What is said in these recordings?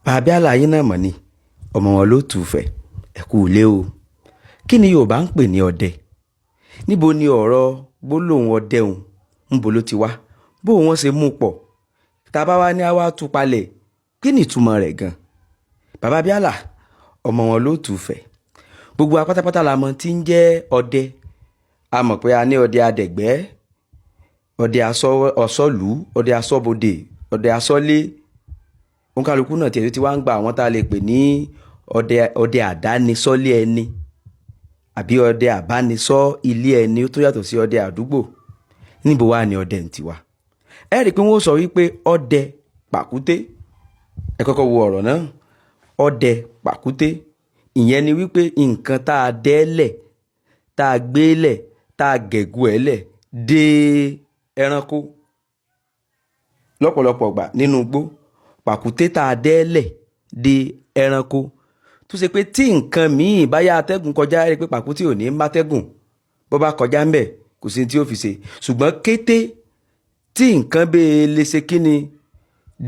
Bàbá àlàyé náà mọ̀ ni ọmọ wọn ló tùfẹ̀ ẹ kú ilé o. Kí ni Yorùbá ń pè ní ọdẹ? Níbo ni ọ̀rọ̀ gbólóhùn ọdẹ òun níbo ló ti wá? Bó wọ́n ṣe mú pọ̀? Tá bá wá ní a wá tú palẹ̀, kí ni ìtumọ̀ rẹ̀ gan? Bàbá Bíálà ọmọ wọn ló tùfẹ̀. Gbogbo wa pátápátá la mọ̀ tí ń jẹ́ ọdẹ. A mọ̀ pé a ní ọdẹ adẹ̀gbẹ́, ọdẹ asọ́lú, ọdẹ asọ́bodè, ọdẹ asọ́lé. Òǹkàlùkù náà tiẹ̀ tí wá ń gba àwọn tá a lè pè ní ọdẹ àdánisọ́lé ẹni àbí ọdẹ àbánisọ́ ilé ẹni tó yàtọ̀ sí ọdẹ àdúgbò. Níbo wá ni ọdẹ ń tiwa? Ẹ rí i pé wọ́n sọ wípé ọdẹ pàkúté. Ẹ kọ́kọ́ wo ọ̀rọ̀ náà. Ọdẹ pàkúté. Ìyẹn ni wípé nǹkan tá a dẹ́lẹ̀, tá a gbélẹ̀, tá a gẹ̀gù ẹ̀ lẹ̀ dé ẹranko. Lọ́pọ̀lọpọ̀ ìgbà nínú igbó, pàkúté tá a dẹ́lẹ̀ dé ẹranko tó ṣe pé tí nǹkan míì bá yá atẹ́gùn kọjá, rí pé pàkúté ò ní mátẹ́gùn bó bá kọjá ńbẹ̀, kò sí tí ó fi ṣe. Ṣùgbọ́n kété tí nǹkan bẹ́ẹ̀ lè ṣe kíni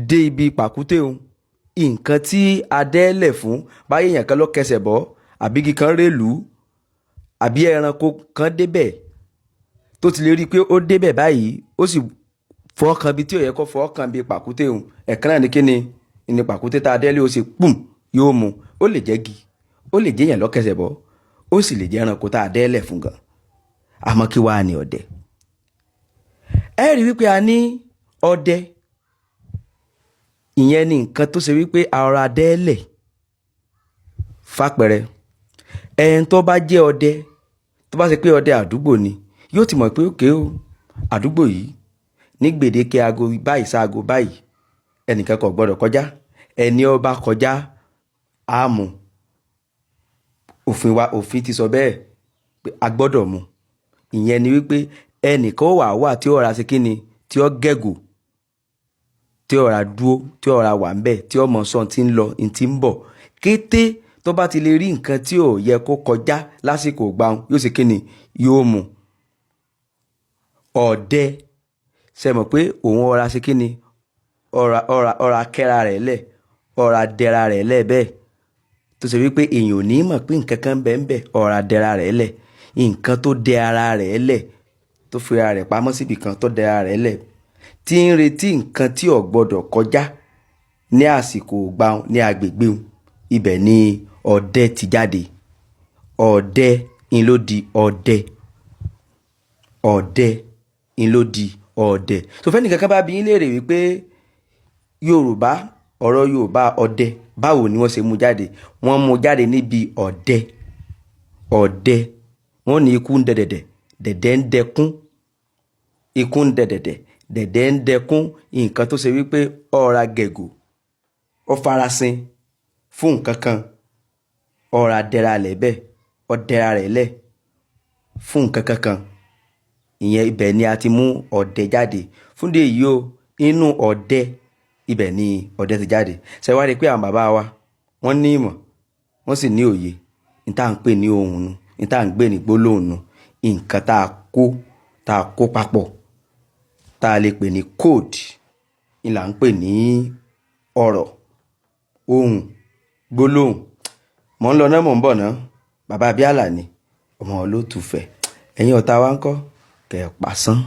dé ibi pàkúté òun, nǹkan tí a dẹ́lẹ̀ fún, báyé èèyàn kan ló kẹsẹ̀ bọ́ àbí igi kan rèlú àbí ẹranko kan débẹ̀ tó ti lè rí i pé ó débẹ̀ báyìí, ó sì fọ́ọ̀kan bí tí ò yẹ kó fọ́ọ̀kan bí pàkúté òun, ẹ̀kan náà ni kíni ní pàkúté tá a dẹ́lẹ̀ ó sì pùm yóò mú. Ó lè jẹ́ igi, ó lè jẹ́ èèyàn ló kẹsẹ̀ bọ́, ó sì lè jẹ́ ẹranko tá a dẹ́lẹ̀ fún gan. Àmọ́ kí wàá ní ọdẹ? Ẹ rí wípé a ní ọdẹ, ìyẹn ni nǹkan tó ṣe wípé ara dẹ́lẹ̀ fàpẹrẹ. Ẹni tó bá jẹ́ ọdẹ, tó bá ṣe pé ọdẹ àdúgbò ni, yóò ti mọ̀ pé òkè o, àdúgbò yìí ní gbèdéke aago báyìí sáago báyìí ẹnìkan kò gbọdọ̀ kọjá. Ẹni ó bá kọjá á mú. Òfin ti sọ bẹ́ẹ̀ pé a gbọ́dọ̀ mú. Ìyẹn ni wípé ẹnìkan wà tí ó ra ṣe kíni, tí ó gẹ̀gù, tí ó ra dúó, tí ó ra wà ń bẹ̀, tí ó mọ sọ́n tí ń lọ, tí ń bọ̀. Kété tó bá ti lè rí nǹkan tí ò yẹ kó kọjá lásìkò gbàùn, yóò ṣe kíni, yóò mú. Ọdẹ ṣe mọ̀ pé òun ọ̀ra ṣe kíni, ọ̀ra kẹ́ra rẹ̀ lẹ̀, ọ̀ra dẹra rẹ̀ lẹ̀ bẹ́ẹ̀ tó ṣe wípé èèyàn ò ní mọ̀ pé nǹkan kan bẹ́ẹ̀ ń bẹ̀, ọ̀ra dẹra rẹ̀ lẹ̀. Nǹkan tó dẹ ara rẹ̀ lẹ̀, tó fi ara rẹ̀ pamọ́ síbi kan tó dẹ ara rẹ̀ lẹ̀, tí ń retí nǹkan tí ò gbọdọ̀ kọjá ní àsìkò gbàùn ní agbègbè òun. Ibẹ̀ ni ọdẹ ti jáde. Ọdẹ ń ló di ọdẹ. Ọdẹ ń ló di ọdẹ. Tó fẹ́ nìkan kan bá bi yín léèrè wípé Yorùbá, ọ̀rọ̀ Yorùbá ọdẹ báwo ni wọ́n ṣe mú jáde? Wọ́n mú jáde níbi ọdẹ. Ọdẹ. Wọ́n ní ikú ń dẹ̀dẹ̀dẹ̀, dẹ̀dẹ̀ ń dẹkún. Ikú ń dẹ̀dẹ̀dẹ̀, dẹ̀dẹ̀ ń dẹkún. Nǹkan tó ṣe wípé ọ̀ra gẹ̀gù, ó farasin fún nǹkan kan, ọ̀ra dẹra lẹ̀ bẹ́ẹ̀, ó dẹra rẹ̀ lẹ̀ fún nǹkan kankan. Ìyẹn ibẹ̀ ni a ti mú ọdẹ jáde. Fún dé yìí o, inú ọdẹ, ibẹ̀ ni ọdẹ ti jáde. Ṣé wá rí pé àwọn bàbá wa wọ́n ní ìmọ̀, wọ́n sì ní òye. Ní tá à ń pè ní ohùn nu, ní tá à ń gbé ní gbólóhùn nu, nǹkan tá a kó papọ̀, tá a lè pè ní code, ni là ń pè ní ọ̀rọ̀, ohùn, gbólóhùn. Mò ń lọ náà, mò ń bọ̀ náà. Bàbá Bíálà ni ọmọ olótùfẹ̀. Ẹ̀yin ọ̀tá wa ń kọ́ kẹ̀ pàṣán.